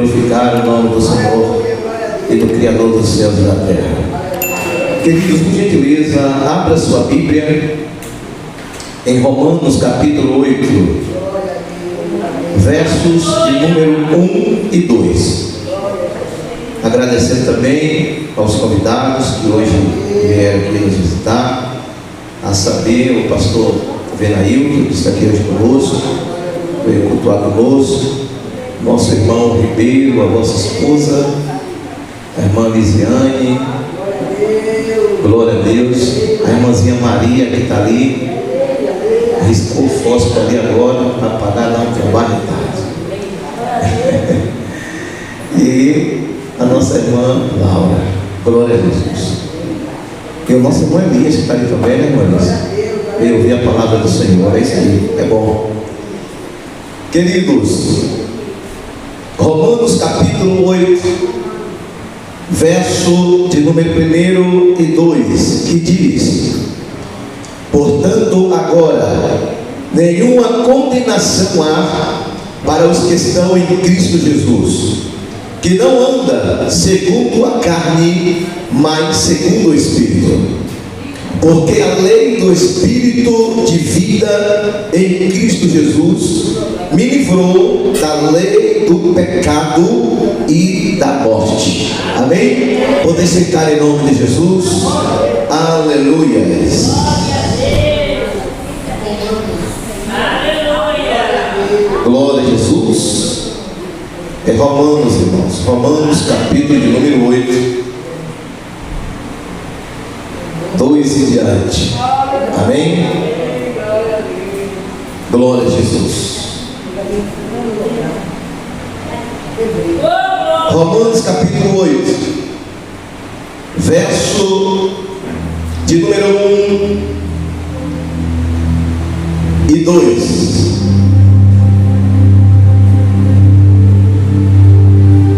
glorificar o nome do Senhor e do Criador dos céus e da terra. Queridos, por gentileza, abra sua Bíblia em Romanos capítulo 8, versos de número 1 e 2. Agradecendo também aos convidados que hoje vieram aqui nos visitar, a saber, o pastor Venailton, que está aqui hoje conosco, veio cultuar conosco, nosso irmão Ribeiro, a vossa esposa, a irmã Lisiane, glória a Deus, a irmãzinha Maria que está ali, riscou o fósforo ali agora para apagar, dar um trabalho tarde. E a nossa irmã Laura, glória a Jesus. E o nosso irmão Elias que está ali também, né, irmã Elias? Eu ouvi a palavra do Senhor, é isso aí, é bom. Queridos, Romanos capítulo 8, verso de número 1 e 2, que diz: portanto, agora, nenhuma condenação há para os que estão em Cristo Jesus, que não anda segundo a carne, mas segundo o Espírito. Porque a lei do Espírito de vida em Cristo Jesus me livrou da lei do pecado e da morte. Amém? Poder sentar em nome de Jesus. Aleluia. Glória a Jesus. É Romanos, irmãos. Romanos capítulo de número 8, 2 e diante. Amém? Glória a Jesus. Romanos capítulo 8, verso de número 1 e 2.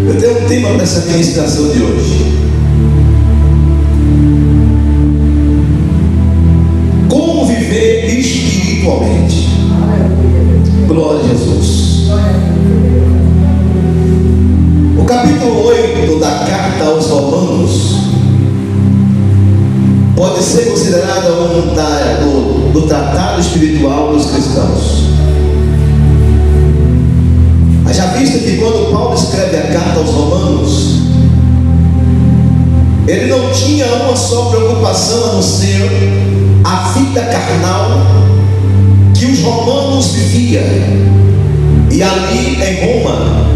Eu tenho um tema para essa ministração de hoje: como viver espiritualmente. Glória a Jesus. O capítulo 8 da carta aos Romanos pode ser considerado um do tratado espiritual dos cristãos. Haja vista que quando Paulo escreve a carta aos Romanos, ele não tinha uma só preocupação a não ser a vida carnal que os romanos viviam. E ali em Roma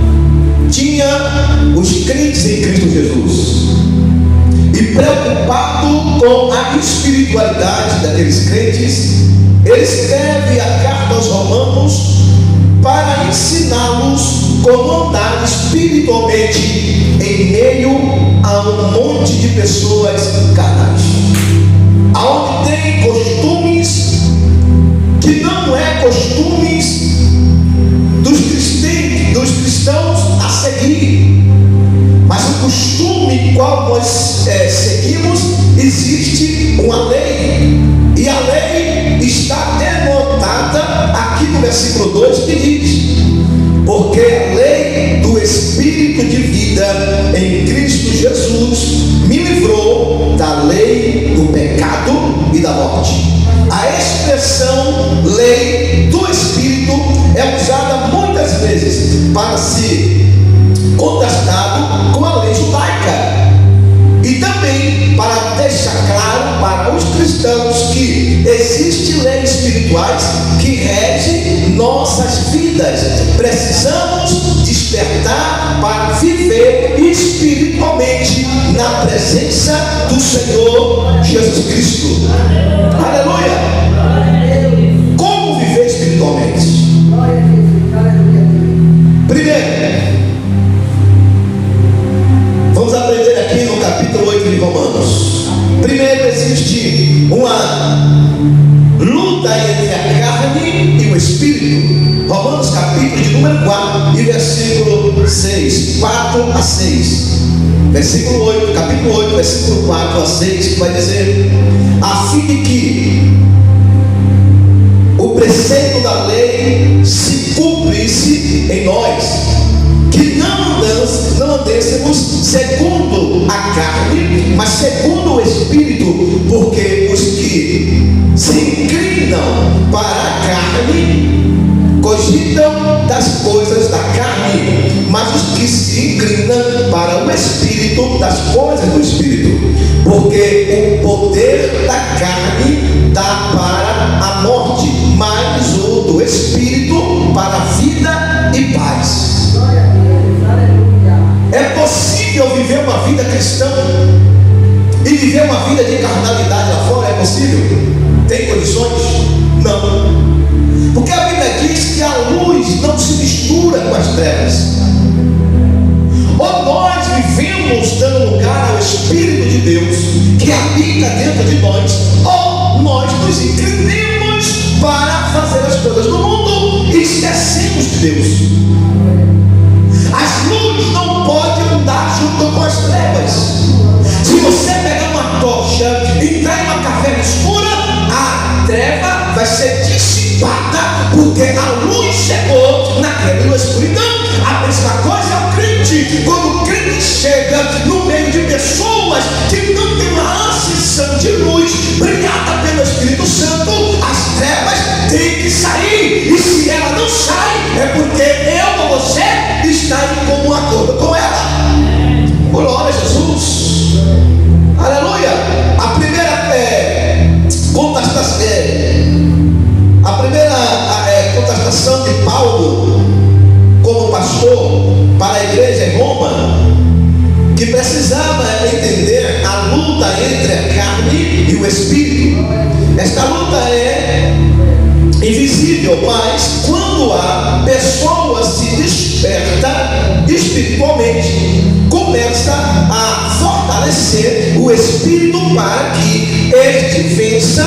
tinha os crentes em Cristo Jesus, e preocupado com a espiritualidade daqueles crentes, ele escreve a carta aos Romanos para ensiná-los como andar espiritualmente em meio a um monte de pessoas carnais, aonde tem costumes que não é costumes dos cristãos a seguir, mas o costume qual nós seguimos, existe uma lei, e a lei está denotada aqui no versículo 2, que diz: porque a lei do Espírito de vida em Cristo Jesus me livrou da lei do pecado e da morte. A expressão lei do Espírito é usada muitas vezes para se contrastar com a lei judaica, e também para deixar claro para os cristãos que existem leis espirituais que regem nossas vidas. Precisamos despertar para viver espiritualmente na presença do Senhor Jesus Cristo. Aleluia! Como viver espiritualmente? Primeiro, vamos aprender aqui no capítulo 8 de Romanos. Primeiro, existe uma luta entre a carne e o Espírito. Romanos capítulo de número 4 e versículo 6, 4 a 6. Versículo 8, capítulo 8, versículo 4 a 6, que vai dizer: a fim de que o preceito da lei se cumprisse em nós, que não andamos não andêssemos segundo a carne, mas segundo o Espírito, porque os que se inclinam para a carne cogitam das coisas da carne, mas os que se inclinam para o Espírito, das coisas do Espírito, porque o poder da carne dá para a morte, mas o do Espírito para a vida e paz. É possível viver uma vida cristã e viver uma vida de carnalidade lá fora? É possível? Tem condições? Não. Porque a Bíblia diz que a luz não se mistura com as trevas. Ou nós vivemos dando lugar ao Espírito de Deus que habita dentro de nós, ou nós nos inclinamos para fazer as coisas do mundo e esquecemos de Deus. As luzes não podem andar junto com as trevas. Se você pegar uma tocha e entrar em uma caverna escura, a treva vai ser dissipada, porque a luz chegou naquela escuridão. A mesma coisa é o crente. Quando o crente chega no meio de pessoas que não tem uma acessão de luz brilhada pelo Espírito Santo, as trevas têm que sair. E se ela não sai, é porque eu ou você está em comum acordo com ela. Glória a Jesus. Aleluia. A primeira contestação de Paulo como pastor para a igreja em Roma, que precisava entender a luta entre a carne e o Espírito. Esta luta é invisível, mas quando a pessoa se desperta espiritualmente, começa a fortalecer o Espírito para que este vença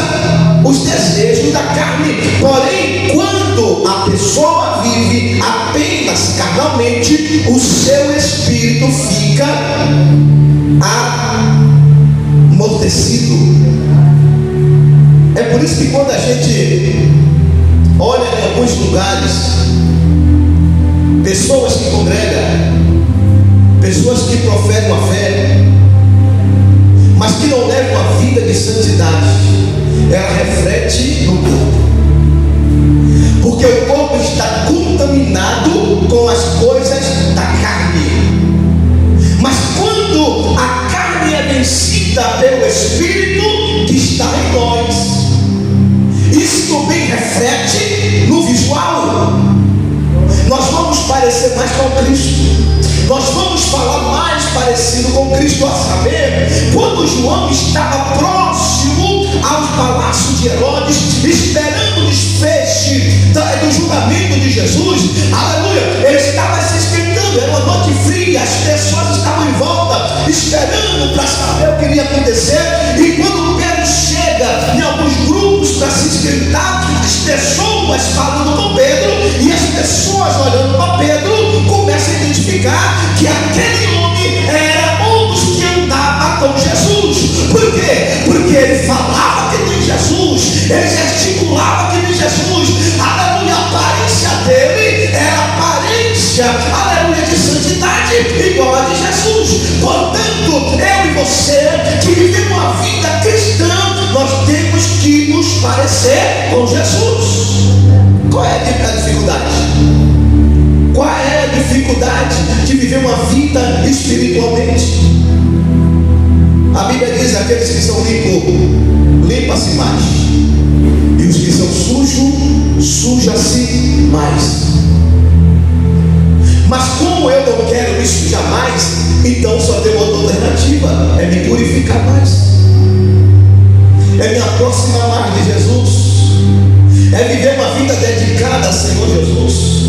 os desejos da carne. Porém, quando a pessoa vive apenas carnalmente, o seu espírito fica amortecido. É por isso que quando a gente olha em alguns lugares, pessoas que congregam, pessoas que professam a fé, mas que não levam a vida de santidade, ela reflete no corpo, porque o corpo está contaminado com as coisas da carne. Mas quando a carne é vencida pelo Espírito que está em nós, isso também reflete no visual. Nós vamos parecer mais com Cristo, nós vamos falar mais parecido com Cristo. A saber, quando João estava próximo aos palácios de Herodes, esperando o desfecho do julgamento de Jesus, aleluia, ele estava se esquentando, era uma noite fria, as pessoas estavam em volta, esperando para saber o que iria acontecer. E quando Pedro chega em alguns grupos para se esquentar, as pessoas falando com Pedro, e as pessoas olhando para Pedro, começam a identificar que aquele homem era um dos que andava com Jesus. Por quê? Porque ele falava que tem Jesus, ele gesticulava que tem Jesus, aleluia. A aparência dele era a aparência, aleluia, de santidade igual a de Jesus. Portanto, eu e você que vivemos uma vida cristã, nós temos que nos parecer com Jesus. Qual é a dificuldade? Qual é a dificuldade de viver uma vida espiritualmente? A Bíblia diz: aqueles que são limpos, limpa-se mais, e os que são sujos, suja-se mais. Mas como eu não quero me sujar mais, então só tem outra alternativa: é me purificar mais, é me aproximar mais de Jesus, é viver uma vida dedicada ao Senhor Jesus.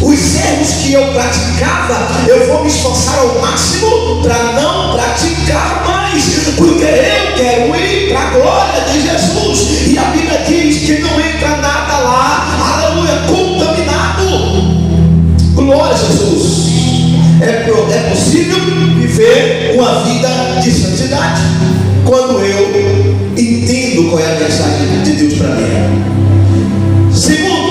Os erros que eu praticava, eu vou me esforçar ao máximo para não praticar mais, porque eu quero ir para a glória de Jesus. E a Bíblia diz que não entra nada lá, aleluia, contaminado. Glória a Jesus. É possível viver uma vida de santidade quando eu entendo qual é a mensagem de Deus para mim. Segundo,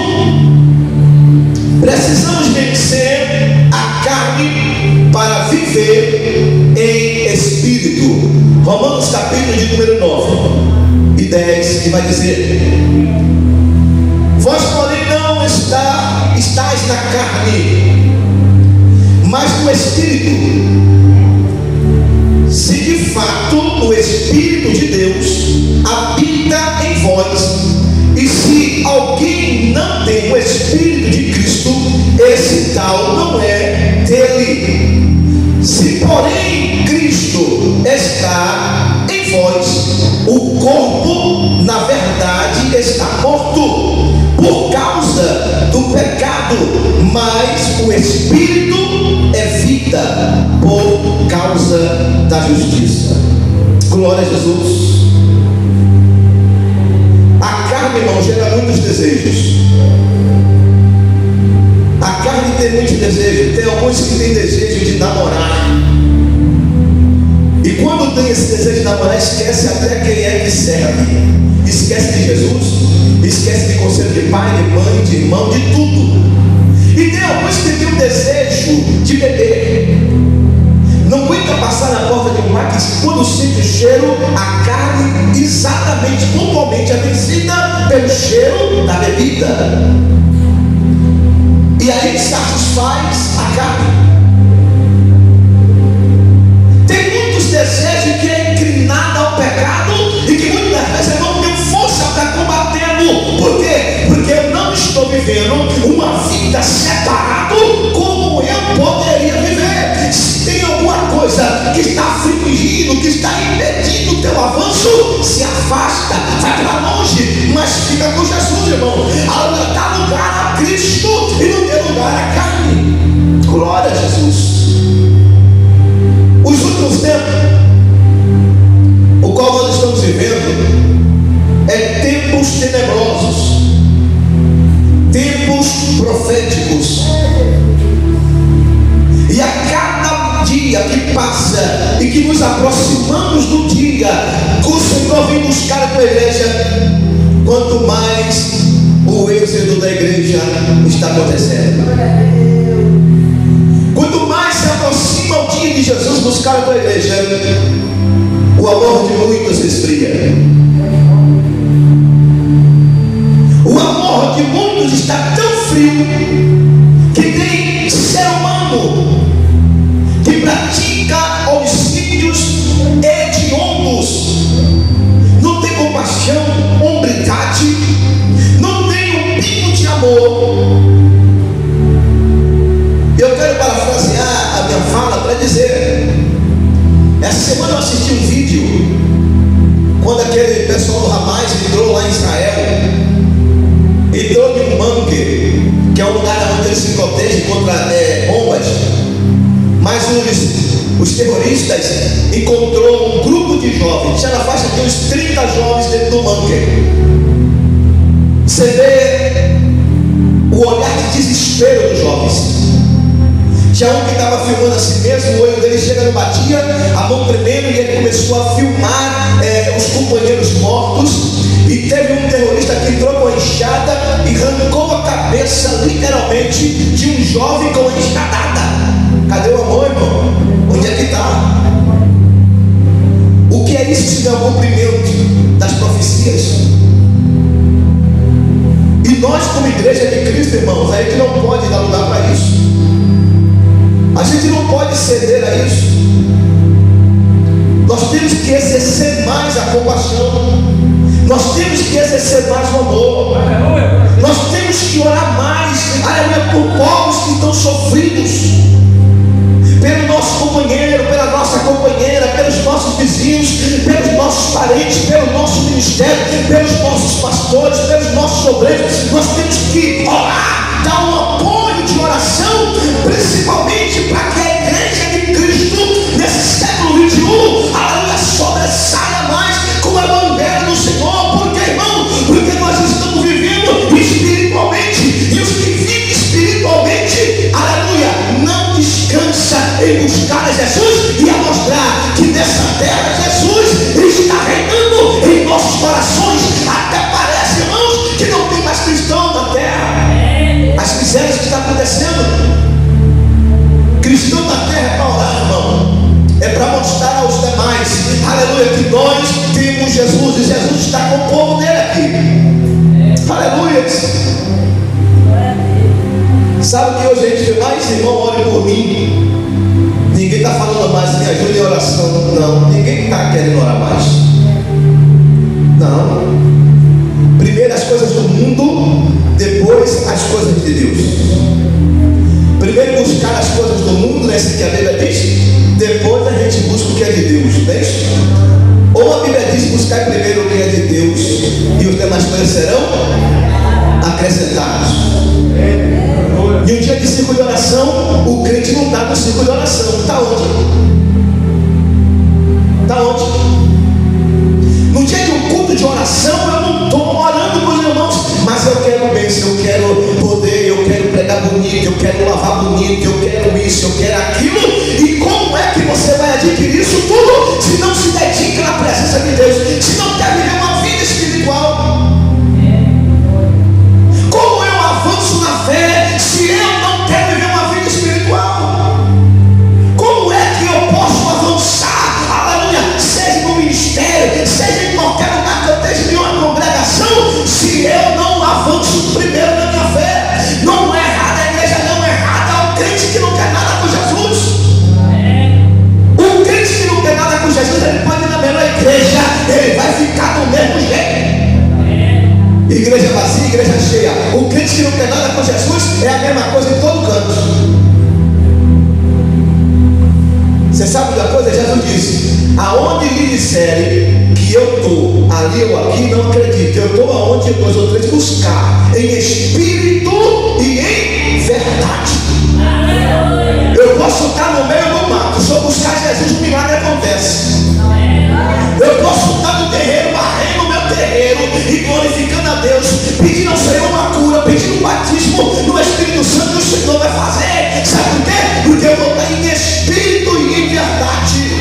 precisamos vencer a carne para viver viver em espírito. Romanos capítulo de número 9 e 10, que vai dizer: vós porém não estáis na carne, mas no espírito, se de fato o Espírito de Deus habita em vós. E se alguém não tem o Espírito de Cristo, esse tal não é dele. Se porém Cristo está em vós, o corpo na verdade está morto por causa do pecado, mas o Espírito é vida por causa da justiça. Glória a Jesus. A carne, irmão, gera muitos desejos. A carne tem muitos desejos. Tem alguns que têm desejo de namorar, e quando tem esse desejo de namorar, esquece até quem é que serve. Esquece de Jesus, esquece de conselho de pai, de mãe, de irmão, de tudo. E tem alguns que têm um desejo de beber. Não aguenta passar na porta de um bar que, quando sente o cheiro, a carne exatamente, pontualmente, é vencida pelo cheiro da bebida. E aí satisfaz a carne. Tem muitos desejos que é inclinado ao pecado e que muitas vezes eu não tenho força para combatê-lo. Por quê? Porque eu não estou vivendo uma vida separada como eu poderia viver. Se tem alguma coisa que está afligindo, que está impedindo o teu avanço, se afasta, vai para longe, mas fica com Jesus, irmão. Dá lugar a Cristo e não dê lugar à carne. Glória a Jesus. Os últimos tempos, o qual nós estamos vivendo, é tempos tenebrosos, tempos proféticos. E a cada dia que passa e que nos aproximamos do dia que o Senhor vem buscar a tua igreja, quanto mais o êxodo da igreja está acontecendo. Quanto mais se aproxima o dia de Jesus buscar a tua igreja, o amor de muitos esfria. O amor de muitos está tão frio que tem ser humano que pratica homicídios hediondos, não tem compaixão, hombridade, não tem um pingo de amor. Eu quero parafrasear a minha fala para dizer: essa semana eu assisti um vídeo quando aquele pessoal do Hamas entrou lá em Israel, entrou em um bunker, que é um lugar onde eles se protegem contra bombas. Mas os terroristas encontrou um grupo de jovens, já na faixa de uns 30 jovens dentro do bunker. Você vê o olhar de desespero dos jovens. Já um que estava filmando a si mesmo, o olho dele chega no batia, a mão tremendo, e ele começou a filmar os companheiros mortos. E teve um terrorista que entrou com a enxada e arrancou a cabeça, literalmente, de um jovem com a enxadada. Cadê o amor, irmão? Onde é que está? O que é isso se não é o cumprimento das profecias? E nós, como igreja de Cristo, irmãos, a gente não pode dar lugar para isso. A gente não pode ceder a isso. Nós temos que exercer mais a compaixão. Nós temos que exercer mais o amor. Nós temos que orar mais, aleluia, por povos que estão sofridos, pelo nosso companheiro, pela nossa companheira, pelos nossos vizinhos, pelos nossos parentes, pelo nosso ministério, pelos nossos pastores, pelos nossos obreiros. Nós temos que orar, dar um apoio de oração, principalmente para que a igreja de Cristo, nesse século 21, aleluia, sobressaia mais com a bandeira do Senhor. Por quê, irmão? Porque nós estamos vivendo espiritualmente, e os que vivem espiritualmente, aleluia, não descansa em buscar a Jesus e a mostrar que nessa terra Jesus está reinando em nossos corações. Até parece, irmãos, que não tem mais cristão na terra. As misérias que estão acontecendo, cristão na terra é para orar, irmão. irmão, ore por mim. Ninguém está falando mais, me ajude em oração. Não, ninguém está querendo orar mais. Não. Primeiro as coisas do mundo, depois as coisas de Deus. Primeiro buscar as coisas do mundo, né? Que a Bíblia diz. Depois a gente busca o que é de Deus, não é isso? Ou a Bíblia diz buscar primeiro o que é de Deus e os demais coisas serão acrescentados. E um dia de ciclo de oração, o crente não está no ciclo de oração. Está onde? Está onde? No dia de um culto de oração, eu não estou orando com os irmãos, mas eu quero bênção, eu quero poder, eu quero pregar bonito, eu quero lavar bonito, eu quero isso, eu quero aquilo. E como é que você vai adquirir isso tudo se não se dedica na presença de Deus, se não quer viver uma vida espiritual? Como eu avanço na fé se eu não quero viver uma vida espiritual? Como é que eu posso avançar, aleluia, seja no ministério, seja em qualquer lugar que eu esteja em uma congregação, se eu não avanço primeiro na minha fé? Não é errada a igreja, não é errada, é o crente que não quer nada com Jesus. O crente que não quer nada com Jesus, ele pode ir na melhor igreja, ele vai ficar do mesmo jeito. Igreja vazia, igreja cheia. O crente que não quer nada com Jesus é a mesma coisa em todo canto. Você sabe da coisa? Jesus disse: aonde lhe disserem que eu estou, ali ou aqui, não acredito. Eu estou aonde nós outros buscar, em espírito e em verdade. Eu posso estar no meio do mato, se eu buscar Jesus, um milagre acontece. Eu posso estar no terreiro, varrendo o meu terreiro e glorificando a Deus, pedindo ao Senhor uma cura, pedindo um batismo no Espírito Santo, e o Senhor vai fazer. Sabe por quê? Porque eu vou estar em espírito e em verdade.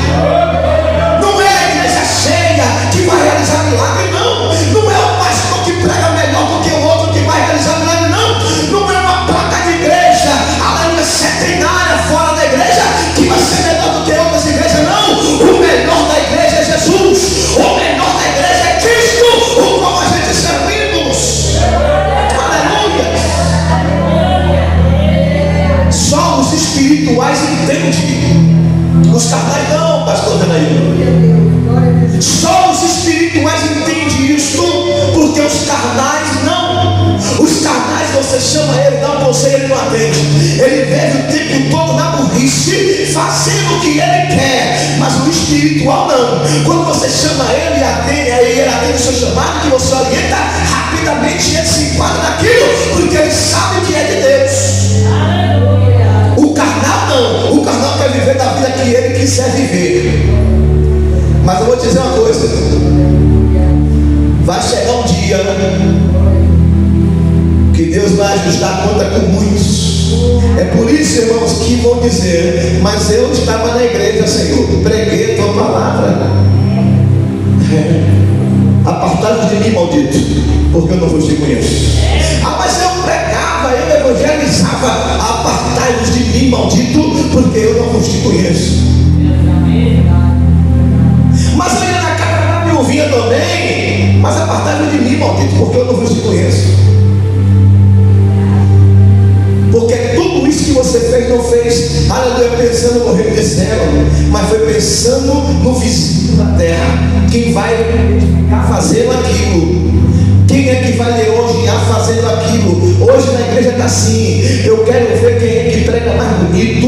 Não é a igreja cheia que vai realizar milagre, não. Não é o pastor que prega melhor do que o outro que vai realizar milagre, não. Não é uma placa de igreja, aleluia, centenária fora da igreja que vai ser melhor do que outras igrejas, não. O melhor da igreja é Jesus. O melhor da igreja é Cristo, o qual a gente servimos. Aleluia. Só os espirituais entendem. Os carnais não, pastor Danaí. Só os espirituais entendem isso, porque os carnais não. Os carnais, você chama ele, dá um conselho, ele não atende. Ele vive o tempo todo na burrice, fazendo o que ele quer. Mas o espiritual não. Quando você chama ele, ele atende o seu chamado, que você orienta, rapidamente ele se enquadra naquilo, porque ele sabe que é de Deus. O carnal não. O carnal quer viver da vida que ele quiser viver. Mas eu vou te dizer uma coisa: vai chegar um dia que Deus vai ajustar a conta com muitos. É por isso, irmãos, que vão dizer: mas eu estava na igreja, Senhor, preguei a tua palavra. Apartai-vos de mim, maldito, porque eu não vos conheço. Ah, mas eu pregava, eu evangelizava. Apartai-vos de mim, maldito, porque eu não vos conheço. Mas eu ia na casa me ouvia também. Mas apartai-vos de mim, maldito, porque eu não vos conheço. Porque tudo isso que você fez, não fez, aleluia, pensando no reino do céu, mas foi pensando no vizinho da terra. Quem vai ficar fazendo aquilo? Quem é que vai lhe elogiar fazendo aquilo? Hoje na igreja está assim: eu quero ver quem é que prega mais bonito,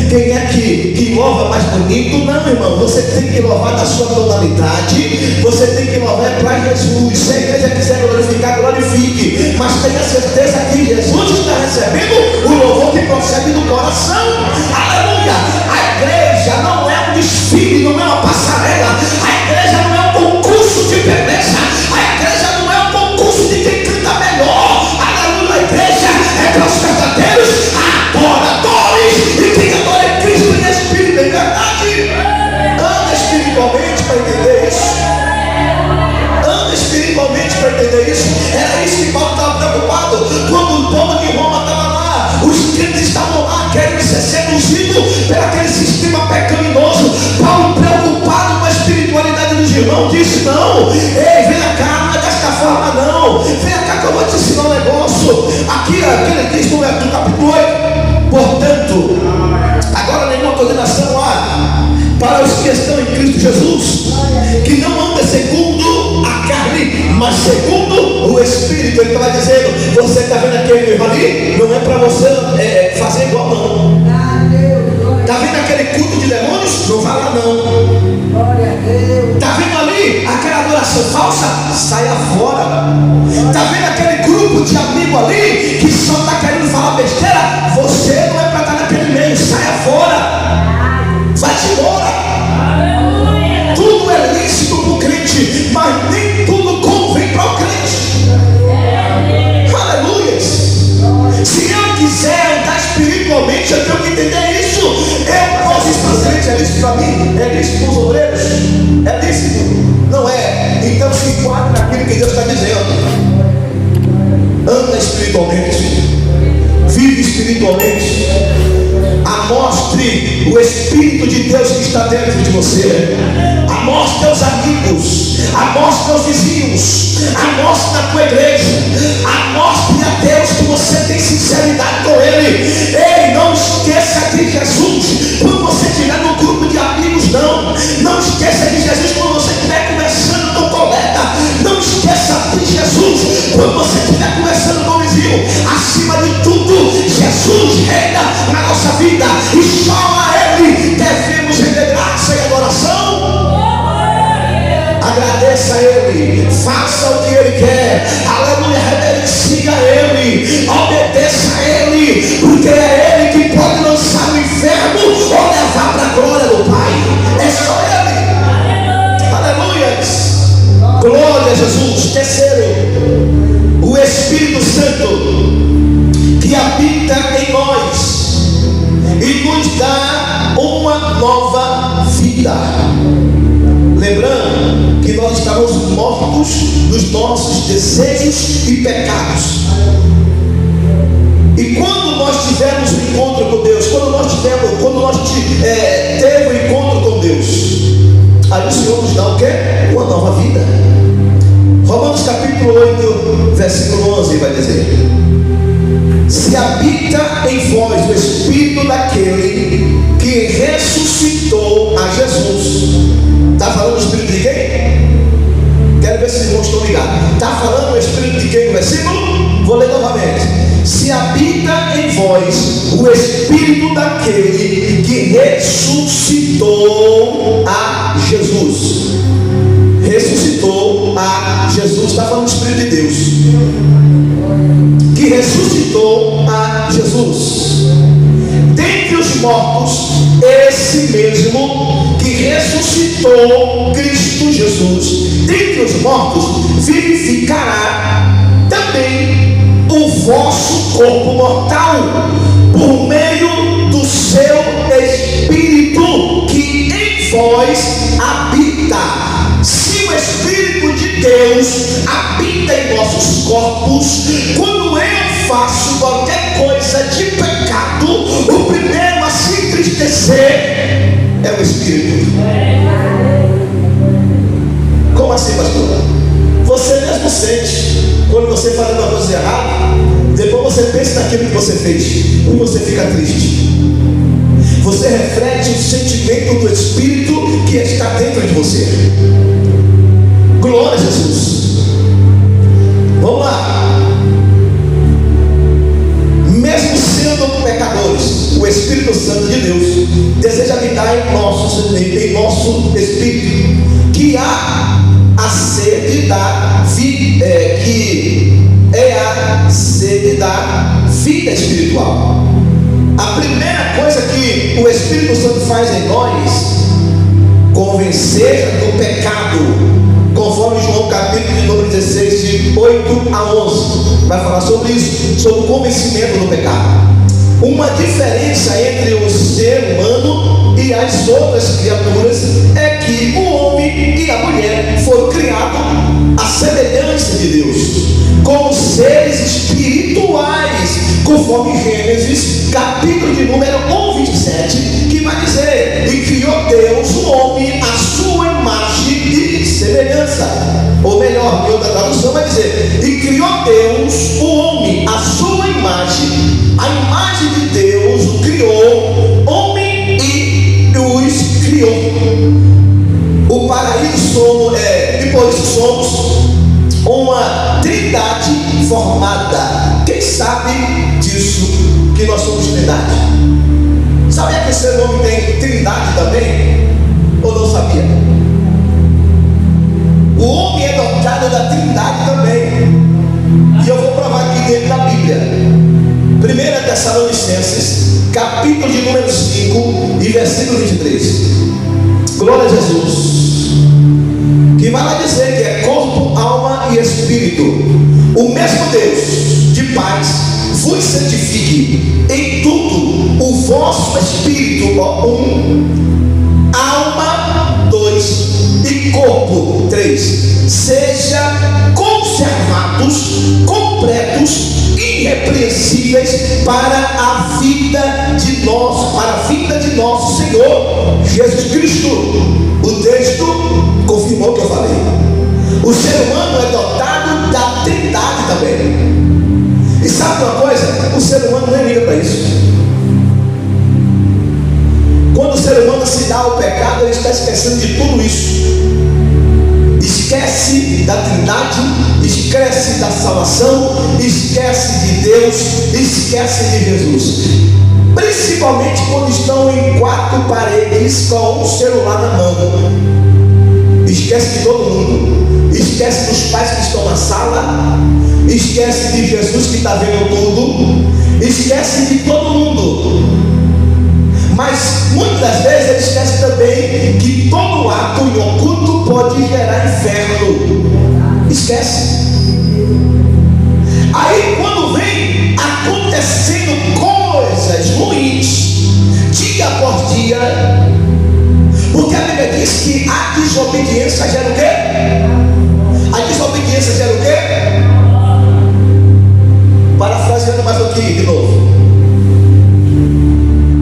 quem é que louva mais bonito. Não, irmão, você tem que louvar na sua tonalidade, você tem que louvar para Jesus. Se a igreja quiser glorificar, glorifique, mas tenha certeza que Jesus está recebendo o louvor que procede do coração. Aleluia! A igreja não é um desfile, não é uma passarela. A igreja não é um concurso de beleza. A igreja não é um concurso de quem canta melhor. Aleluia! A igreja é para os cantadeiros, adoradores, e quem adora é Cristo em espírito e verdade. Anda espiritualmente para entender isso. Anda espiritualmente para entender isso. Era isso que Paulo estava preocupado. Quando o povo de Roma estava lá, os crentes estavam lá querendo ser seduzidos por aquele sistema pecaminoso. Paulo, preocupado com a espiritualidade dos irmãos, disse: não, ei, vem cá, não é desta forma não. Vem cá que eu vou te ensinar um negócio. Aqui ele diz no capítulo 8: portanto, aquele culto de demônios? Não vá lá não. Está vendo ali aquela adoração falsa? Saia fora. Está vendo aquele grupo de amigos ali que só está querendo falar besteira? Você não é para estar naquele meio. Saia fora. Vai-te embora. Tudo é lícito para o crente, mas nem tudo convém para o crente. Aleluia. Se eu quiser andar espiritualmente, eu tenho que entender isso. Eu posso estar crente, é lícito para mim, é lícito para os obreiros, é lícito, não é? Então se enquadre naquilo que Deus está dizendo. Anda espiritualmente, vive espiritualmente, amostre o Espírito de Deus que está dentro de você. Amostre aos amigos, amostre aos vizinhos, amostre na tua igreja, amostre a Deus que você tem sinceridade com Ele. Ei, não esqueça de Jesus quando você estiver no grupo de amigos, não esqueça de Jesus quando você estiver conversando com o colega, não esqueça de Jesus quando você estiver conversando com o vizinho. Acima de tudo, Jesus reina na nossa vida e só a Ele devemos render graça e adoração. Agradeça a Ele, faça o que Ele quer, aleluia, reverencia a Ele, obedeça a Ele, porque é Ele que pode lançar no inferno ou levar para a glória do Pai. É só Ele, aleluia, glória a Jesus. Terceiro, o Espírito Santo que habita em nós e nos dá uma nova vida. Lembrando que nós estávamos mortos nos nossos desejos e pecados. E quando nós tivemos um encontro com Deus, quando nós tivemos um encontro com Deus, aí o Senhor nos dá o quê? Uma nova vida. Romanos capítulo 8, versículo 11 vai dizer: se habita em vós o Espírito daquele que ressuscitou a Jesus. Está falando o Espírito de quem? Quero ver se os irmãos estão ligados. Está falando o Espírito de quem no versículo? Vou ler novamente. Se habita em vós o Espírito daquele que ressuscitou a Jesus. Ressuscitou a Jesus. Está falando do Espírito de Deus que ressuscitou a Jesus dentre os mortos. Esse mesmo que ressuscitou Cristo Jesus dentre os mortos vivificará também o vosso corpo mortal por meio do seu Espírito que em vós habita. Se o Espírito de Deus habita em nossos corpos, quando eu faço qualquer coisa de pecado, o primeiro a se entristecer é o Espírito. Como assim, pastor? Você mesmo sente quando você faz uma coisa errada, depois você pensa naquilo que você fez e você fica triste. Você reflete o sentimento do Espírito que está dentro de você. Glória a Jesus. Vamos lá. Mesmo sendo pecadores, o Espírito Santo de Deus deseja habitar em nosso espírito, que há a sede da vida espiritual. A primeira coisa que o Espírito Santo faz em nós, convencer do pecado, conforme João capítulo de número 16, de 8 a 11, vai falar sobre isso, sobre o convencimento do pecado. Uma diferença entre o ser humano e as outras criaturas é que o homem e a mulher foram criados à semelhança de Deus, como seres espirituais, conforme Gênesis capítulo de número 1, 27, que vai dizer: e criou Deus o homem à sua imagem e semelhança. Ou melhor, em outra tradução vai dizer: e criou Deus o homem à sua imagem, a imagem de Deus o criou, homem e os criou. O paraíso e por isso somos uma trindade formada. Quem sabe disso, que nós somos trindade? Sabia que o ser humano tem Trindade também? Ou não sabia? O homem é dotado da Trindade também. E eu vou provar aqui dentro da Bíblia. 1 Tessalonicenses, capítulo de número 5 e versículo 23. Glória a Jesus. Que vai lá dizer que é corpo, alma e espírito. O mesmo Deus de paz vos santifique em tudo, o vosso espírito, alma, 2, e corpo, 3, seja conservados, completos, irrepreensíveis para a vida de nosso Senhor Jesus Cristo. O texto confirmou o que eu falei. O ser humano é dotado da Trindade também. E sabe uma coisa? O ser humano nem liga para isso. Quando o ser humano se dá ao pecado, ele está esquecendo de tudo isso. Esquece da Trindade, esquece da salvação, esquece de Deus, esquece de Jesus. Principalmente quando estão em 4 paredes com um celular na mão. Esquece de todo mundo. Esquece dos pais que estão na sala. Esquece de Jesus que está vendo tudo. Esquece de todo mundo. Mas muitas das vezes ele esquece também que todo ato em oculto pode gerar inferno. Esquece. Aí quando vem acontecendo coisas ruins, dia após dia, porque a Bíblia diz que a desobediência gera o quê? A desobediência gera o quê? Parafraseando mais aqui de novo.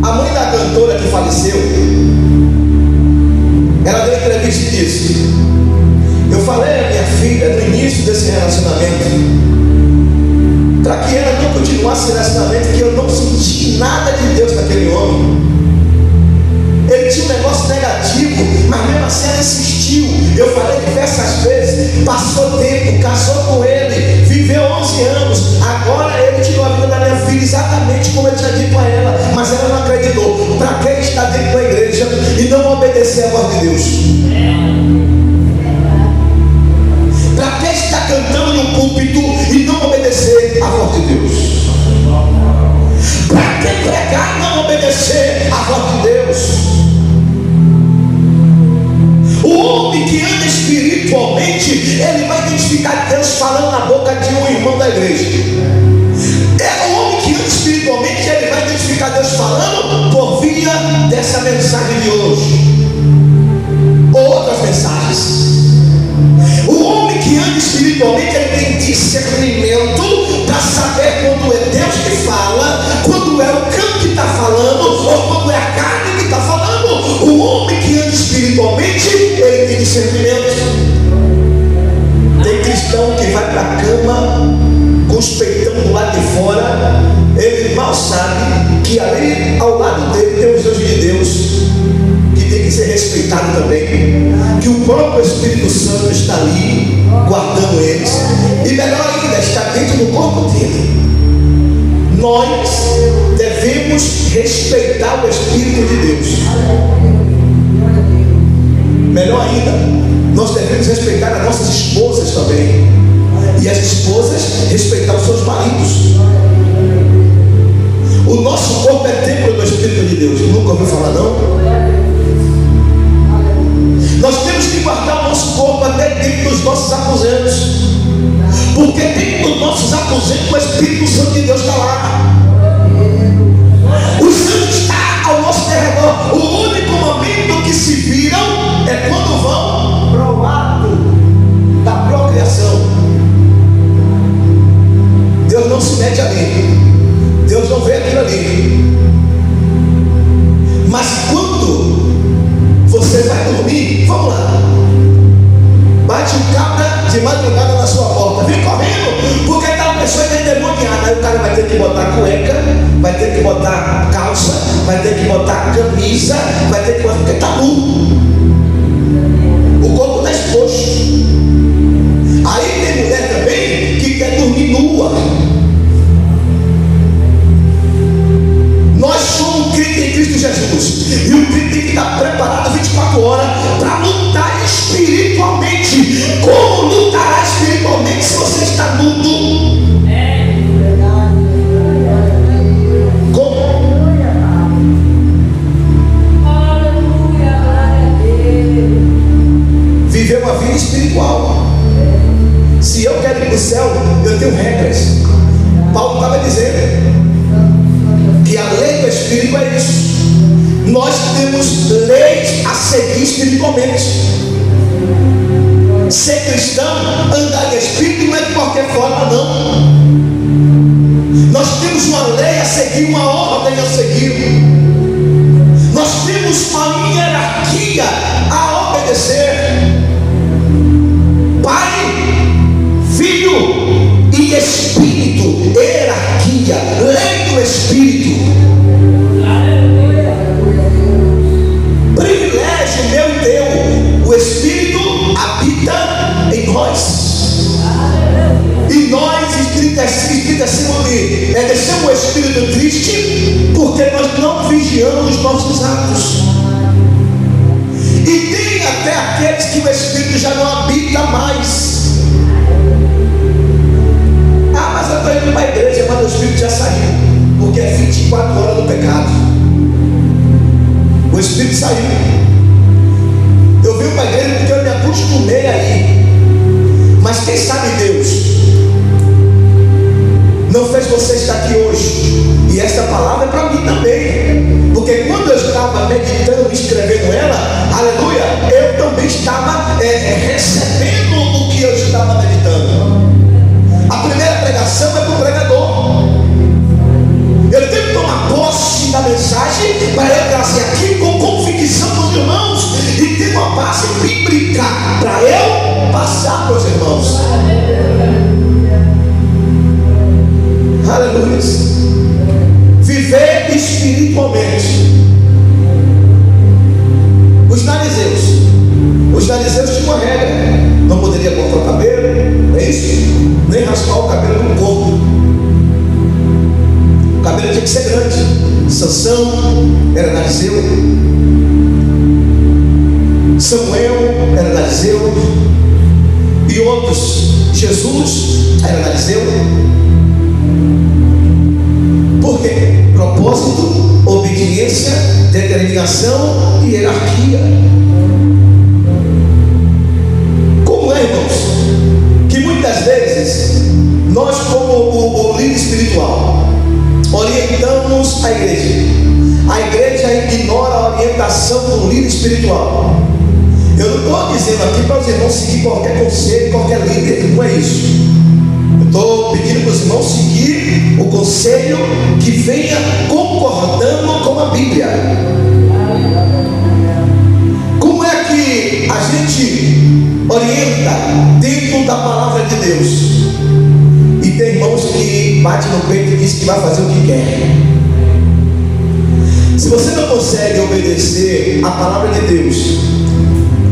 A mãe da cantora que faleceu, ela deu entrevista e disse: eu falei à minha filha no início desse relacionamento, para que ela não continuasse esse relacionamento, que eu não senti nada de Deus naquele homem. Ele tinha um negócio negativo, mas mesmo assim ela insistiu. Eu falei diversas vezes, passou tempo, casou com ele, viveu 11 anos, agora ele tirou a vida da minha filha exatamente como eu tinha dito a ela, mas ela não acreditou. Para que estar dentro da igreja e não obedecer a voz de Deus? Para que estar cantando no púlpito e não obedecer a voz de Deus? Para que pregar e não obedecer a voz de Deus? O homem que anda espiritualmente, ele vai identificar Deus falando na boca de um irmão da igreja. É o homem que anda espiritualmente, ele vai identificar Deus falando por via dessa mensagem de hoje, ou outras mensagens. O homem que anda espiritualmente, ele tem discernimento para saber quando é Deus que fala, quando é o canto que está falando, ou quando é a carne que está falando. O homem que anda espiritualmente, ele tem discernimento. Tem cristão que vai para a cama com os peitão do lado de fora, ele mal sabe que ali ao lado dele tem os anjos de Deus, que tem que ser respeitado também, que o próprio Espírito Santo está ali guardando eles, e melhor ainda, está dentro do corpo dele. Nós devemos respeitar o Espírito de Deus. Melhor ainda, nós devemos respeitar as nossas esposas também, e as esposas respeitar os seus maridos. O nosso corpo é templo do Espírito de Deus. Nunca ouviu falar, não? Nós temos que guardar o nosso corpo até dentro dos nossos aposentos, porque dentro dos nossos aposentos o Espírito Santo de Deus está lá. O Santo está ao nosso derredor. O único momento que se viram é quando vão para o ato da procriação. Deus não se mete ali, Deus não vê aquilo ali. Mas quando você vai dormir, vamos lá, bate um cabra de madrugada na sua porta, vem correndo, porque tal pessoa está endemoniada. Aí o cara vai ter que botar cueca, vai ter que botar calça, vai ter que botar camisa, vai ter que botar, porque está nu, o corpo está exposto. Aí tem mulher também que quer dormir nua. Nós somos crentes em Cristo Jesus. Jesus. E o crente tem que estar preparado 24 horas para lutar espiritualmente. Como lutará espiritualmente se você está mudo? Viver uma vida espiritual. Se eu quero ir para o céu, eu tenho regras. Paulo estava dizendo que a lei do Espírito é isso. Nós temos leis a seguir espiritualmente. Ser cristão, andar em Espírito não é de qualquer forma, não. Nós temos uma lei a seguir, uma ordem a seguir. Nós temos uma hierarquia a obedecer. Pai, Filho e Espírito, hierarquia, lei do Espírito. Privilégio meu e teu, o Espírito habita em nós. E nós entristecemos ali, deixamos o Espírito triste, porque nós não vigiamos os nossos atos. E tem até aqueles que o Espírito já não habita mais. Ah, mas eu estou indo para a igreja, mas o Espírito já saiu, porque é 24 horas do pecado. O Espírito saiu. Eu vim para a igreja porque eu me acostumei aí. Mas quem sabe Deus não fez você estar aqui hoje. E esta palavra é para mim também. Porque quando eu estava meditando, escrevendo ela, aleluia, eu também estava recebendo o que eu estava meditando. A primeira pregação é para o pregador. Eu tenho que tomar posse da mensagem para eu trazer aqui com convicção para os irmãos e ter uma base bíblica para eu passar para os irmãos. Aleluia. Viver espiritualmente. Os fariseus tinham uma regra: não poderia cortar o cabelo, não é isso? Nem raspar o cabelo no corpo. O cabelo tinha que ser grande. Sansão era narizeu, Samuel era narizeu, e outros, Jesus era narizeu. Por quê? Propósito, obediência, determinação e hierarquia. Como é, irmãos, que muitas vezes nós, como o líder espiritual, orientamos a igreja ignora a orientação do líder espiritual. Eu não estou dizendo aqui para os irmãos seguir qualquer conselho, qualquer líder, não é isso. Eu estou pedindo para os irmãos seguir o conselho que venha concordando com a Bíblia. Como é que a gente orienta dentro da palavra de Deus? E tem irmãos que batem no peito e dizem que vai fazer o que quer. Se você não consegue obedecer a palavra de Deus,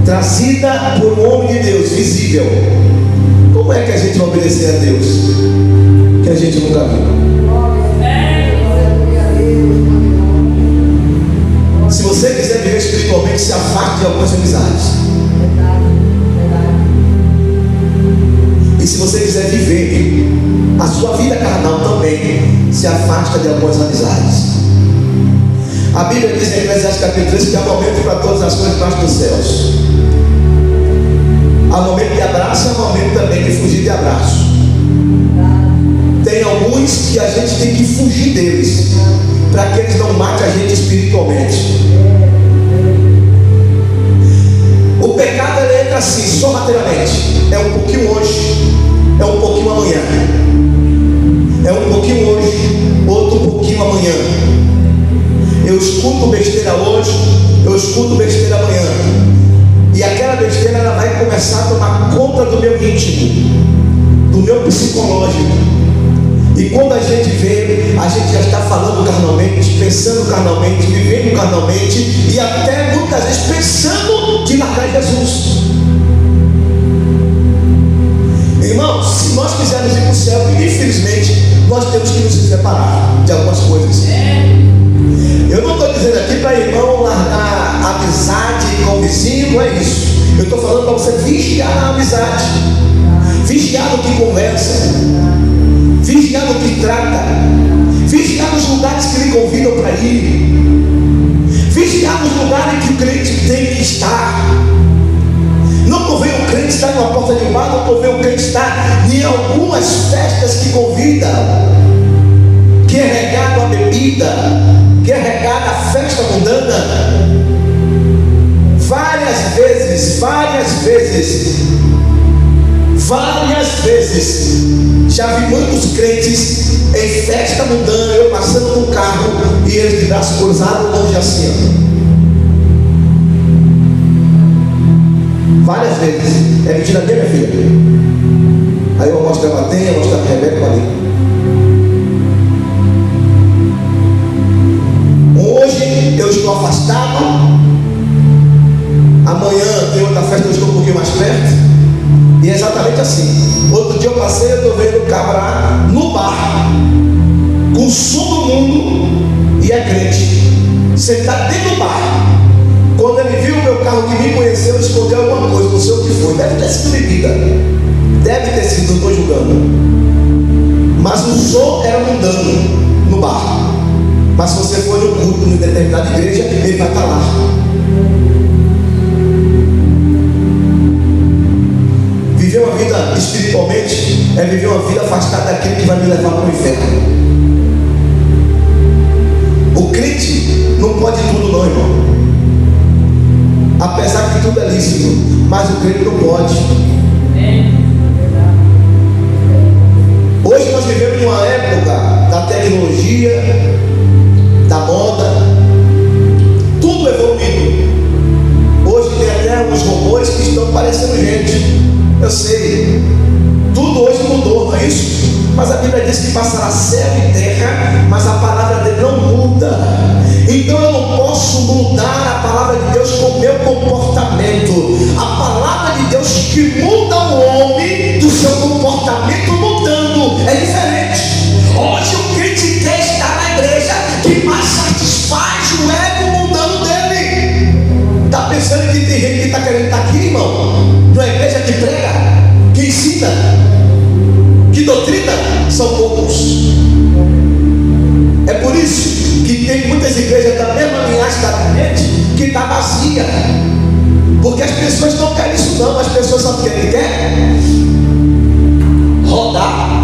trazida por um homem de Deus, visível, como é que a gente vai obedecer a Deus que a gente nunca viu? Se você quiser viver espiritualmente, se afaste de algumas amizades. E se você quiser viver a sua vida carnal também, se afasta de algumas amizades. A Bíblia diz em Eclesiastes capítulo 13 que há momento para todas as coisas debaixo dos céus. Há momento de abraço, há momento também de fugir de abraço. Tem alguns que a gente tem que fugir deles, para que eles não matem a gente espiritualmente. O pecado ele entra assim, só materialmente. É um pouquinho hoje, é um pouquinho amanhã. É um pouquinho hoje, outro pouquinho amanhã. Eu escuto besteira hoje, eu escuto besteira amanhã. E aquela besteira ela vai começar a tomar conta do meu íntimo, do meu psicológico. E quando a gente vê, a gente já está falando carnalmente, pensando carnalmente, vivendo carnalmente, e até muitas vezes pensando de largar Jesus. Irmãos, se nós quisermos ir para o céu, infelizmente nós temos que nos separar de algumas coisas. Eu não estou dizendo aqui para irmão vizinho, não é isso. Eu estou falando para você vigiar a amizade, vigiar no que conversa, vigiar no que trata, vigiar nos lugares que lhe convidam para ir, vigiar nos lugares que o crente tem que estar. Não convém o crente estar em uma porta de bar, não convém o crente estar em algumas festas que convidam, que é regado a bebida, que é regado a festa mundana. Várias vezes já vi muitos crentes em festa mundana, eu passando no carro e eles de braço cruzado longe assim, ó. Várias vezes. É mentira dele, minha filha? Aí eu mostrava a Tenha, eu mostrava a Rebeca ali. Hoje eu estou afastado, amanhã tem outra festa, eu estou um pouquinho mais perto. E é exatamente assim. Outro dia eu passei, eu estou vendo o cabra no bar, com o som do mundo, e é crente, sentado dentro do bar. Quando ele viu o meu carro, que me conheceu, escondeu alguma coisa, não sei o que foi. Deve ter sido bebida, deve ter sido, não estou julgando. Mas o som era mundano no bar. Mas se você for no culto, em determinada igreja, ele vai estar lá. Viver uma vida espiritualmente é viver uma vida afastada daquilo que vai me levar para o inferno. O crente não pode tudo não, irmão. Apesar que tudo é lícito, mas o crente não pode. Hoje nós vivemos em uma época da tecnologia, da moda, tudo evoluído. Hoje tem até uns robôs que estão parecendo gente. Eu sei, tudo hoje mudou, não é isso? Mas a Bíblia diz que passará céu e terra, mas a palavra dele não muda. Então eu não posso mudar a palavra de Deus com o meu comportamento. A palavra de Deus que muda o homem do seu comportamento mudando é diferente. Hoje o crente quer estar na igreja que mais satisfaz o ego mundano dele. Está pensando que tem gente que está querendo estar aqui, irmão? Numa igreja que prega, que ensina, que doutrina, são poucos. É por isso que tem muitas igrejas da mesma linhagem da gente que está vazia, porque as pessoas não querem isso não. As pessoas sabem o que ele quer? Rodar,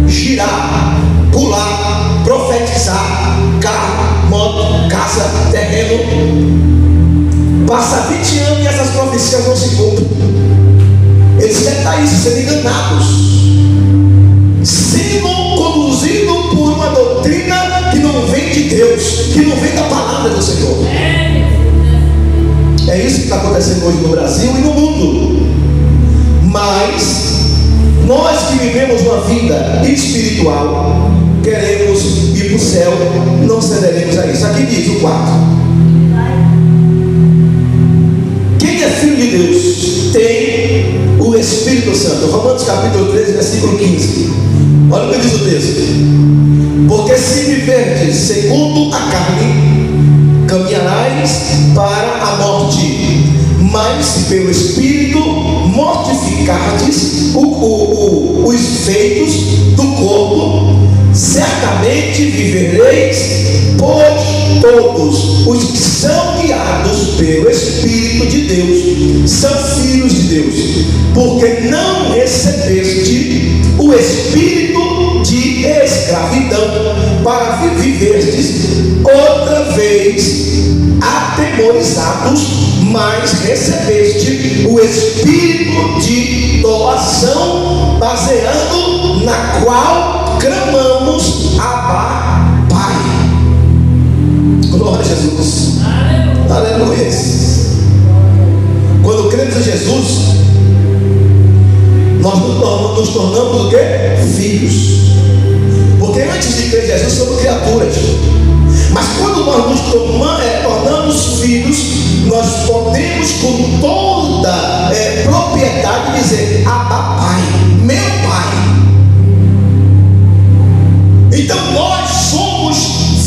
girar, pular, profetizar, carro, moto, casa, terreno. Passa 20 anos e essas profecias não se cumprem. Eles devem estar aí sendo enganados, sendo conduzidos por uma doutrina que não vem de Deus, que não vem da palavra do Senhor. É isso que está acontecendo hoje no Brasil e no mundo. Mas nós que vivemos uma vida espiritual, queremos ir para o céu, não cederemos a isso. Aqui diz o 4. Quem é filho de Deus tem o Espírito Santo. Romanos capítulo 13, versículo 15. Olha o que diz o texto. Porque se viverdes segundo a carne, caminharás para a morte, mas se pelo Espírito mortificardes os feitos do corpo, certamente vivereis. Pois todos os que são guiados pelo Espírito de Deus são filhos de Deus, porque não recebeste o espírito de escravidão para viveres outra vez atemorizados, mas recebeste o espírito de doação, baseando na qual clamamos Abba, Pai. Glória a Jesus. Aleluia. Quando cremos em Jesus, nós nos tornamos o quê? Filhos. Porque antes de crer em Jesus somos criaturas. Mas quando nós nos tornamos filhos, nós podemos com toda propriedade dizer Abba, Pai, meu Pai. Então nós somos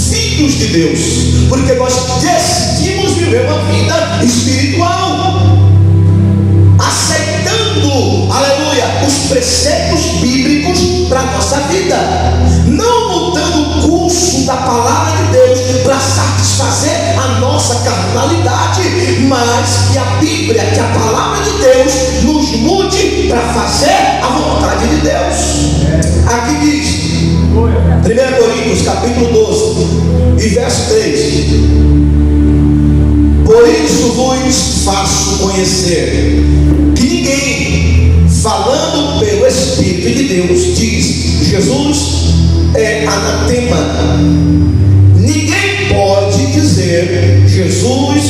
filhos de Deus, porque nós decidimos viver viver uma vida espiritual, aceitando, aleluia, os preceitos bíblicos para a nossa vida, não mudando o curso da palavra de Deus para satisfazer a nossa carnalidade, mas que a Bíblia, que a palavra de Deus nos mude para fazer a vontade de Deus. Aqui diz 1 Coríntios capítulo 12 e verso 3: por isso vos faço conhecer que ninguém, falando pelo Espírito de Deus, diz Jesus é anatema. Ninguém pode dizer Jesus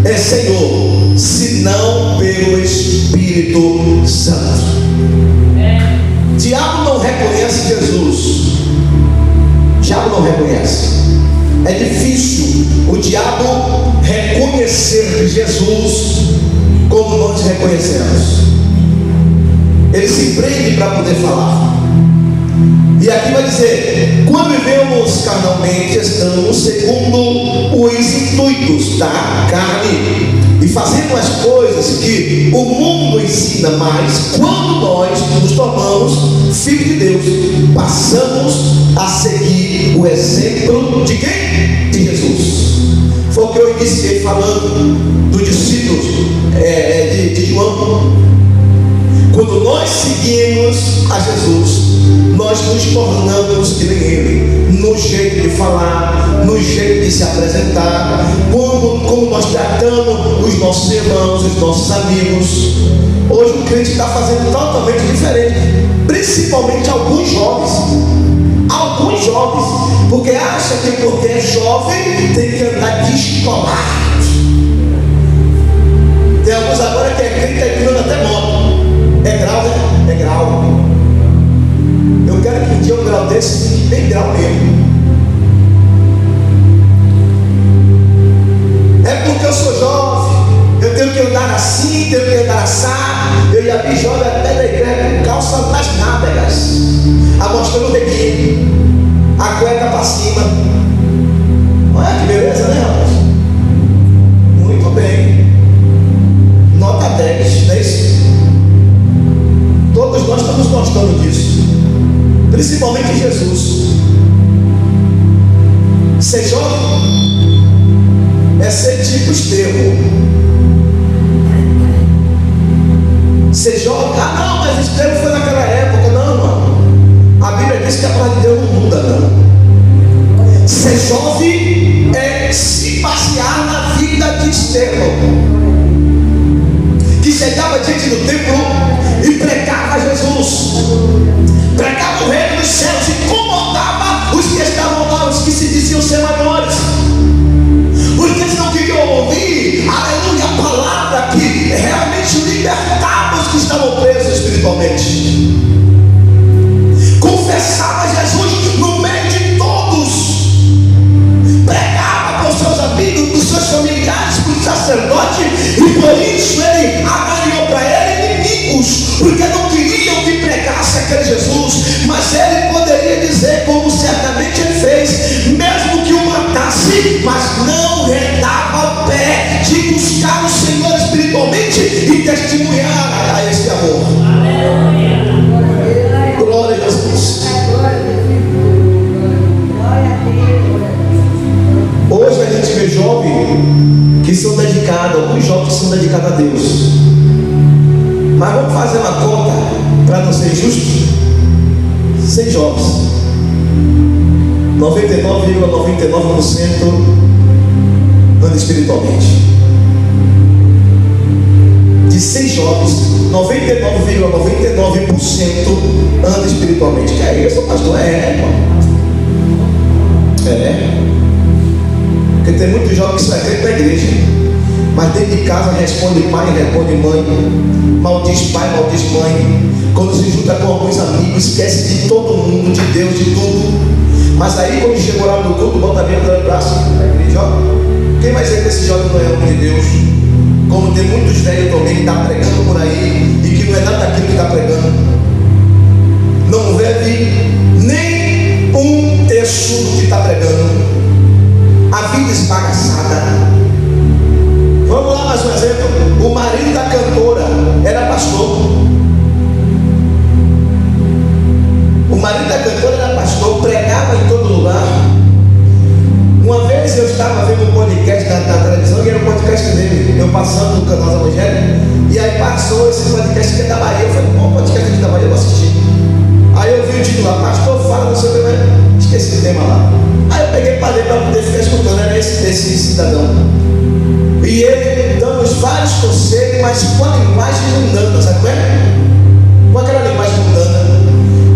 é Senhor, senão pelo Espírito Santo. Diabo não reconhece Jesus. Diabo não reconhece. É difícil o diabo reconhecer Jesus como nós reconhecemos. Ele se prende para poder falar. E aqui vai dizer: quando vivemos carnalmente, estamos segundo os intuitos da carne e fazendo as coisas que o mundo ensina, mas quando nós nos tornamos filhos de Deus, passamos a seguir o exemplo de quem? De Jesus. Foi o que eu iniciei falando dos discípulos de João. Quando nós seguimos a Jesus, nós nos tornamos que nem Ele, no jeito de falar, no jeito de se apresentar, como nós tratamos os nossos irmãos, os nossos amigos. Hoje o crente está fazendo totalmente diferente, principalmente alguns jovens, porque acha que porque é jovem tem que andar descolado. Tem alguns agora que é crente, é criando até moto. É grau, né? É grau. Eu quero que um dia um grau desse fique bem grau mesmo. É porque eu sou jovem, eu tenho que andar assim, tenho que andar assado. Eu ia vir jovem até da igreja com calça nas nádegas, amostrando o reguinho, a cueca para cima. Olha que beleza, né, rapaz? Muito bem. Nota 10, não é isso? Todos nós estamos gostando disso, principalmente Jesus. Ser jovem é ser tipo Estevão. Ser jovem, não, mas Estevão foi naquela época. Não, mano. A Bíblia diz que a palavra de Deus não muda, não. Ser jovem é se basear na vida de Estevão, que chegava diante do templo e pregava Jesus, pregava o reino dos céus, incomodava os que estavam lá, os que se diziam ser maiores, porque eles não queriam ouvir, aleluia, a palavra que realmente libertava os que estavam presos espiritualmente. Confessava Jesus no meio de todos, pregava para os seus amigos, para os seus familiares, para os sacerdotes, e por isso ele avaliou para ele inimigos, porque não queriam que pregasse aquele Jesus, mas ele poderia dizer, como certamente ele fez, mesmo que o matasse, mas não redava o pé de buscar o Senhor espiritualmente e testemunhar a esse amor. Glória a Jesus. Hoje a gente vê jovens que são dedicados, alguns jovens que são dedicados a Deus. Mas vamos fazer uma conta para não ser justo. 100 jovens, 99,99% andam espiritualmente. De 100 jovens, 99,99% andam espiritualmente. Que é isso, pastor? Porque tem muitos jovens que só acreditam na igreja, mas dentro de casa responde pai, responde mãe, maldiz pai, maldiz mãe. Quando se junta com alguns amigos, esquece de todo mundo, de Deus, de tudo. Mas aí quando chega o horário do culto, bota bem no braço da igreja. Quem vai dizer que esse jovem não é homem de Deus? Como tem muitos velhos também que estão pregando por aí e que não é nada daquilo que está pregando. Não vive nem um terço do que está pregando. A vida esbagaçada. esse podcast que é da Bahia. Eu falei, pô, podcast aqui da Bahia, eu vou assistir. Aí eu vi o título lá, pastor, fala do seu tema. Esqueci o tema lá. Aí eu peguei para ler para poder ficar escutando, era esse cidadão. E ele dando os vários conselhos, mas com a linguagem mundana, sabe qual é? Com aquela linguagem mundana.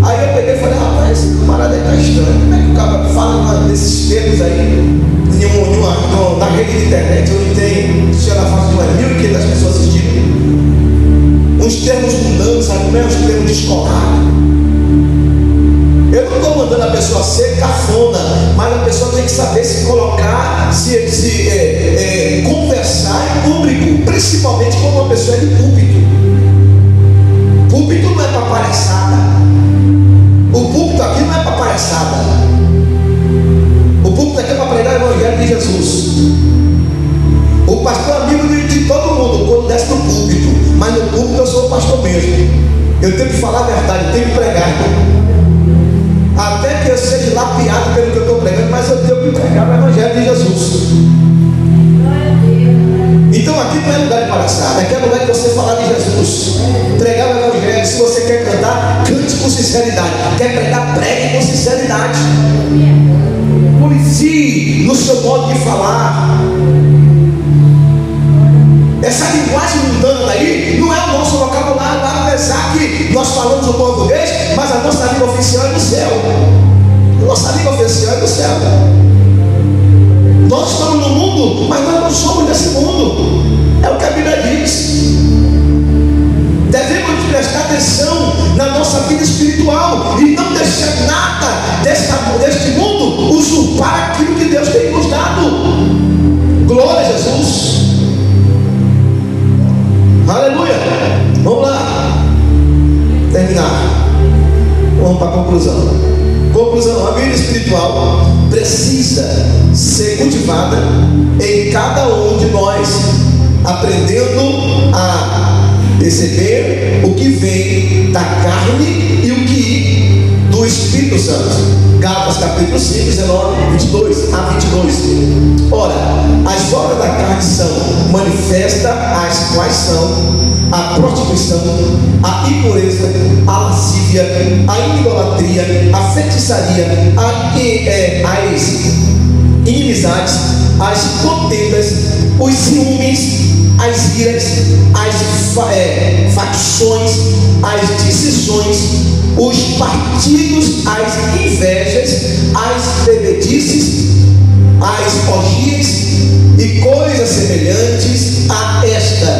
Aí eu peguei e falei, rapaz, esse camarada aí tá estranho. Como é que o cara fala desses termos aí na rede de internet, onde tem, se ela faz de umas 1.500 pessoas assistindo? Uns termos mundanos, sabe como é? Uns termos descolados. Eu não estou mandando a pessoa ser cafona, mas a pessoa tem que saber se colocar, conversar em público, principalmente quando uma pessoa é de púlpito. Púlpito não é para palhaçada. O púlpito aqui não é para palhaçada. O púlpito aqui é para pregar o Evangelho de Jesus. O pastor é amigo de todo mundo quando desce no púlpito, mas no púlpito eu sou o pastor mesmo. Eu tenho que falar a verdade, eu tenho que pregar. Até que eu seja lapiado pelo que eu estou pregando, mas eu tenho que pregar o Evangelho de Jesus. Então aqui não é lugar de palhaçada, aqui é lugar de você falar de Jesus, pregar o Evangelho. Se você quer cantar, cante com sinceridade. Quer pregar, pregue com sinceridade. Policie no seu modo de falar. Essa linguagem mundana daí não é o nosso vocabulário, apesar que nós falamos o português, mas a nossa língua oficial é do céu. Nossa língua oficial é do céu. Nós estamos no mundo, mas nós não somos desse mundo. É o que a Bíblia diz. Devemos prestar atenção na nossa vida espiritual e não deixar nada deste mundo usurpar aquilo que Deus tem nos dado. Glória a Jesus. Aleluia. Vamos lá. Terminar. Vamos para a conclusão. Conclusão: a vida espiritual precisa ser cultivada em cada um de nós, aprendendo a perceber o que vem da carne e o que do Espírito Santo. Gálatas capítulo 5, 19, 22 a 22. Ora, as obras da carne são manifestas, as quais são a prostituição, a impureza, a lascívia, a idolatria, a feitiçaria, as inimizades, as contendas, os ciúmes, as iras, as facções, as dissenções, os partidos, as invejas, as bebedices, as orgias e coisas semelhantes a esta,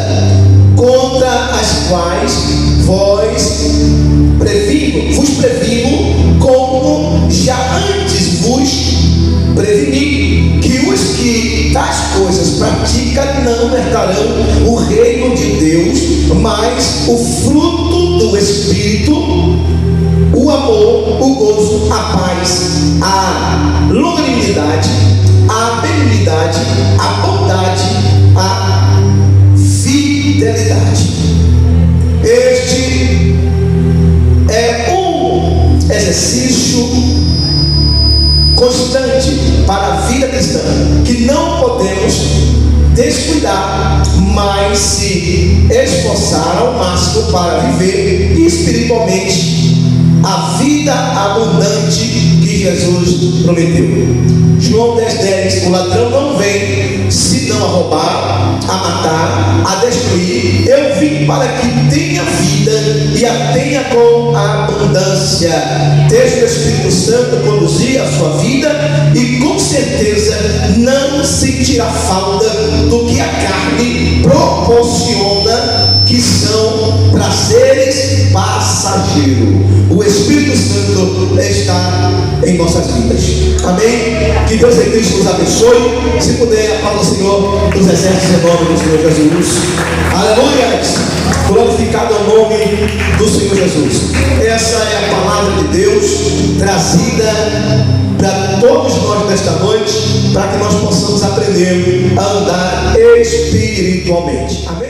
contra as quais vos previno, como já antes vos preveni, que os que tais coisas praticam não herdarão o reino de Deus, mas o fruto do Espírito, o amor, o gozo, a paz, a longanimidade, a benignidade, a bondade, a fidelidade. Este é um exercício constante para a vida cristã, que não podemos descuidar, mas se esforçar ao máximo para viver espiritualmente a vida abundante que Jesus prometeu. João 10:10: o ladrão não vem senão a roubar, a matar, a destruir. Eu vim para que tenha vida e a tenha com abundância. Deixe o Espírito Santo conduzir a sua vida e com certeza não sentirá falta do que a carne proporciona, que são prazeres passageiros. O Espírito Santo está em nossas vidas. Amém? Que Deus em Cristo nos abençoe. Se puder, aplauda o Senhor dos exércitos em nome do Senhor Jesus. Aleluia! Glorificado é o nome do Senhor Jesus. Essa é a palavra de Deus trazida para todos nós nesta noite, para que nós possamos aprender a andar espiritualmente. Amém?